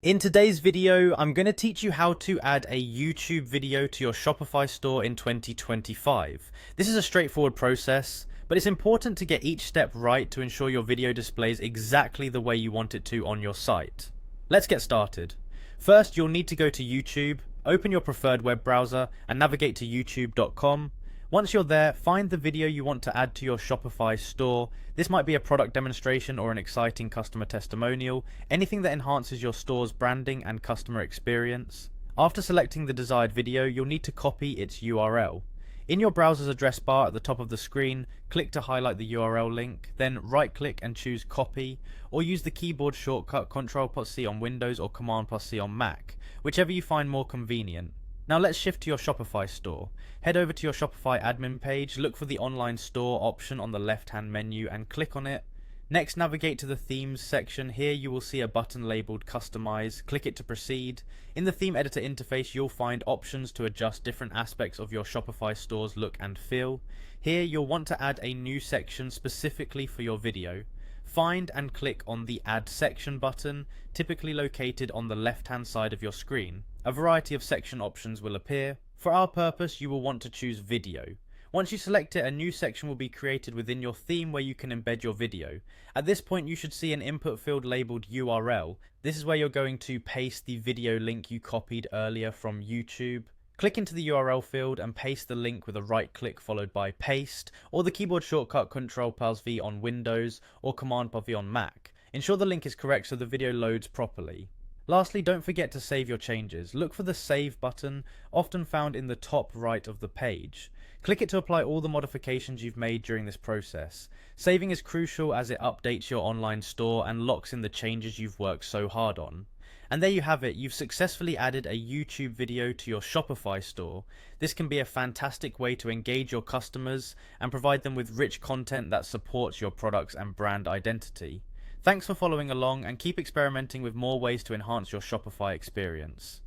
In today's video, I'm going to teach you how to add a YouTube video to your Shopify store in 2025. This is a straightforward process, but it's important to get each step right to ensure your video displays exactly the way you want it to on your site. Let's get started. First, you'll need to go to YouTube, open your preferred web browser, and navigate to youtube.com. Once you're there, find the video you want to add to your Shopify store. This might be a product demonstration or an exciting customer testimonial, anything that enhances your store's branding and customer experience. After selecting the desired video, you'll need to copy its URL. In your browser's address bar at the top of the screen, click to highlight the URL link, then right-click and choose Copy, or use the keyboard shortcut Ctrl+C on Windows or Command+C on Mac, whichever you find more convenient. Now let's shift to your Shopify store. Head over to your Shopify admin page, look for the online store option on the left-hand menu and click on it. Next, navigate to the themes section. Here you will see a button labeled Customize. Click it to proceed. In the theme editor interface, you'll find options to adjust different aspects of your Shopify store's look and feel. Here you'll want to add a new section specifically for your video. Find and click on the Add Section button, typically located on the left-hand side of your screen. A variety of section options will appear. For our purpose, you will want to choose Video. Once you select it, a new section will be created within your theme where you can embed your video. At this point, you should see an input field labeled URL. This is where you're going to paste the video link you copied earlier from YouTube. Click into the URL field and paste the link with a right click followed by Paste, or the keyboard shortcut Ctrl+V on Windows or Command+V on Mac. Ensure the link is correct so the video loads properly. Lastly, don't forget to save your changes. Look for the Save button, often found in the top right of the page. Click it to apply all the modifications you've made during this process. Saving is crucial as it updates your online store and locks in the changes you've worked so hard on. And there you have it, you've successfully added a YouTube video to your Shopify store. This can be a fantastic way to engage your customers and provide them with rich content that supports your products and brand identity. Thanks for following along and keep experimenting with more ways to enhance your Shopify experience.